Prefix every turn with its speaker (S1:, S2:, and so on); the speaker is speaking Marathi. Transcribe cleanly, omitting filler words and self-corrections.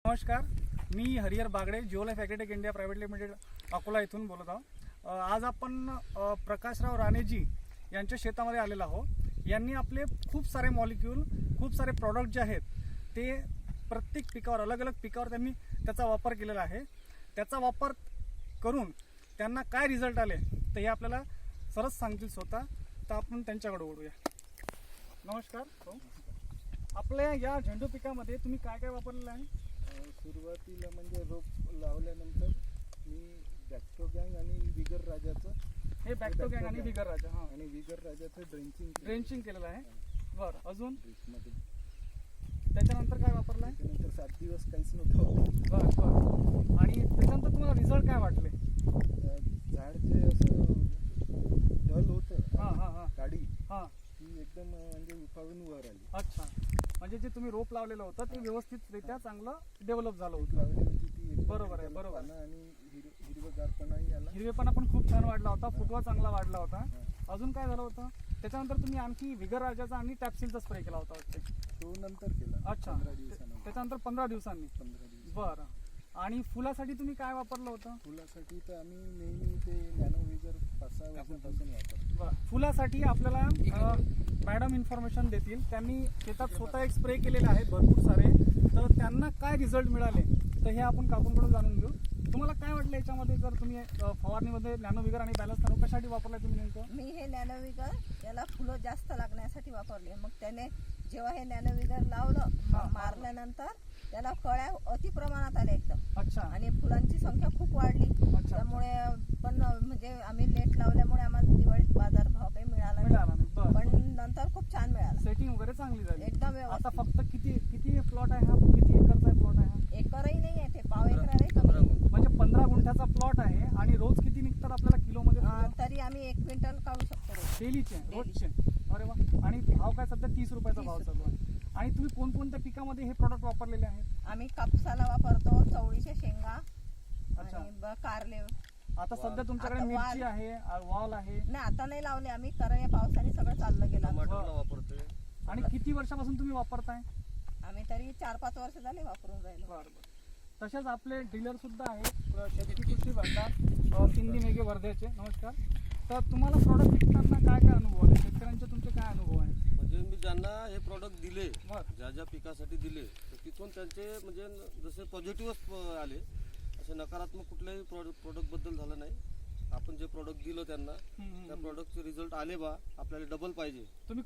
S1: नमस्कार, मी Harihar Bagde, Jio life agritech India private limited Akola इथून बोलत आहोत। आज आपण प्रकाशराव राणेजी यांच्या शेतामध्ये आलेलो आहोत। यांनी आपले खूप सारे मॉलिक्यूल, खूप सारे प्रॉडक्ट जे आहेत ते प्रत्येक पिकावर, अलग अलग पिकावर त्यांनी त्याचा वापर केलेला आहे। त्याचा वापर करून त्यांना काय रिझल्ट आले तर हे आपल्याला सरस सांगतील स्वतः। तर आपण त्यांच्याकडे वळूया। नमस्कार हो, आपल्या या झेंडू पिकामध्ये तुम्ही काय काय वापरलेलं आहे?
S2: सुरुवातीला म्हणजे रोप लावल्यानंतर मी बॅक्टोगँग आणि विगर राजाचं
S1: हे बॅक्टोगँग आणि विगर राजा, हां,
S2: आणि विगर राजाचं
S1: ड्रेंचिंग केलेलं आहे। बरं, अजून
S2: ड्रिपमध्ये
S1: त्याच्यानंतर काय वापरलं आहे?
S2: त्यानंतर 7 दिवस काहीच नव्हतं।
S1: बरं बरं, आणि त्याच्यानंतर तुम्हाला रिझल्ट काय वाटले?
S2: झाड जे असं डल होतं,
S1: हां हां हां
S2: काडी
S1: हां,
S2: ती एकदम म्हणजे उफाळून वर आली।
S1: अच्छा, म्हणजे जे तुम्ही रोप लावलेलं होतं ते व्यवस्थितरित्या चांगलं डेव्हलप झालं
S2: रोप
S1: होतं।
S2: लावली होती ती एकदम
S1: बरोबर आहे,
S2: त्याला
S1: बरोबर.
S2: पानं आणि हिरवगारपणाही आला।
S1: हिरवेपणा पण खूप छान वाढला होता, फुटवा चांगला वाढला होता। अजून काय झालं होतं? त्याच्यानंतर तुम्ही आणखी विगर राजाचा आणि टॅप्सिलचा स्प्रे केला होता वाटते?
S2: तो नंतर केला।
S1: अच्छा,
S2: 15 दिवसानंतर।
S1: त्याच्यानंतर 15 दिवसांनी।
S2: 15 दिवस।
S1: बरं, आणि फुलासाठी तुम्ही काय वापरलं होतं?
S2: फुलासाठी तर आम्ही नेहमी ते नॅनो विगर 5-6 वर्षांपासून वापरतो।
S1: बरं, फुलासाठी आपल्याला मॅडम इन्फॉर्मेशन देतील। त्यांनी शेतात स्वतः एक स्प्रे केलेले आहेत भरपूर सारे, तर त्यांना काय रिझल्ट मिळाले तर हे आपण काकूंकडून जाणून घेऊ। तुम्हाला काय वाटलं याच्यामध्ये? जर तुम्ही फवारणीमध्ये नॅनो विगर आणि बॅलन्स नॅनो कशासाठी वापरलाय तुम्ही नेमकं?
S3: मी हे नॅनो विगर याला फुलं जास्त लागण्यासाठी वापरले। मग त्याने जेव्हा हे नॅनो विगर लावलं मारल्यानंतर त्याला कळ्या अति प्रमाणात आल्या एकदम।
S1: अच्छा,
S3: आणि फुलांची संख्या खूप वाढली।
S1: अच्छा,
S3: त्यामुळे पण म्हणजे आम्ही लेट लावल्यामुळे आम्हाला दिवाळीत बाजारभाव काही मिळाला नाही,
S1: बरं,
S3: पण नंतर खूप छान मिळाला।
S1: सेटिंग वगैरे चांगली झाली
S3: एकदम
S1: आता।
S3: व्यवस्थित।
S1: फक्त किती प्लॉट आहे हा? किती एकरचा प्लॉट आहे हा?
S3: एकरही नाही आहे, ते पाव एकरालाही कमी।
S1: म्हणजे 15 गुंठ्याचा प्लॉट आहे। आणि रोज किती निघतात आपल्याला किलोमध्ये?
S3: तरी आम्ही 1 क्विंटल काढू शकतो रोज।
S1: डेलीचे, रोजचे? अरे वा, आणि भाव काय सध्या 30 रुपयाचा भाव चालू आहे। आणि तुम्ही कोणकोणत्या पिकामध्ये हे प्रोडक्ट वापरलेले आहेत?
S3: आम्ही कापसाला वापरतो, चवळीच्या शेंगा
S1: अच्छा.
S3: आणि कारले।
S1: आता सध्या तुमच्याकडे
S3: आता
S1: मिरची आहे, वाल आहे,
S3: नाही आता नाही लावले आम्ही, कारण या पावसाने सगळं चाललं गेलं।
S4: टमाटरला वापरतोय।
S1: आणि किती वर्षापासून तुम्ही वापरताय?
S3: आम्ही तरी 4-5 वर्ष झाले वापरून राहिलो।
S1: बरं, तसेच आपले डीलर सुद्धा आहेत, शेतकरी कृषी भंडार सिंधी मेघे वर्ध्याचे। नमस्कार। तर तुम्हाला प्रॉडक्ट विकताना काय काय अनुभव आले? शेतकऱ्यांचे तुमचे काय अनुभव आहे?
S4: म्हणजे मी ज्यांना हे प्रॉडक्ट दिले,
S1: बरं,
S4: ज्या ज्या पिकासाठी दिले, तर तिथून त्यांचे म्हणजे जसे पॉझिटिव्हच आले, असे नकारात्मक कुठल्याही प्रॉडक्ट बद्दल झालं नाही। आपण जे प्रॉडक्ट दिलं त्यांना, त्या प्रॉडक्टचे रिझल्ट आले बा, आपल्याला डबल पाहिजे।
S1: तुम्ही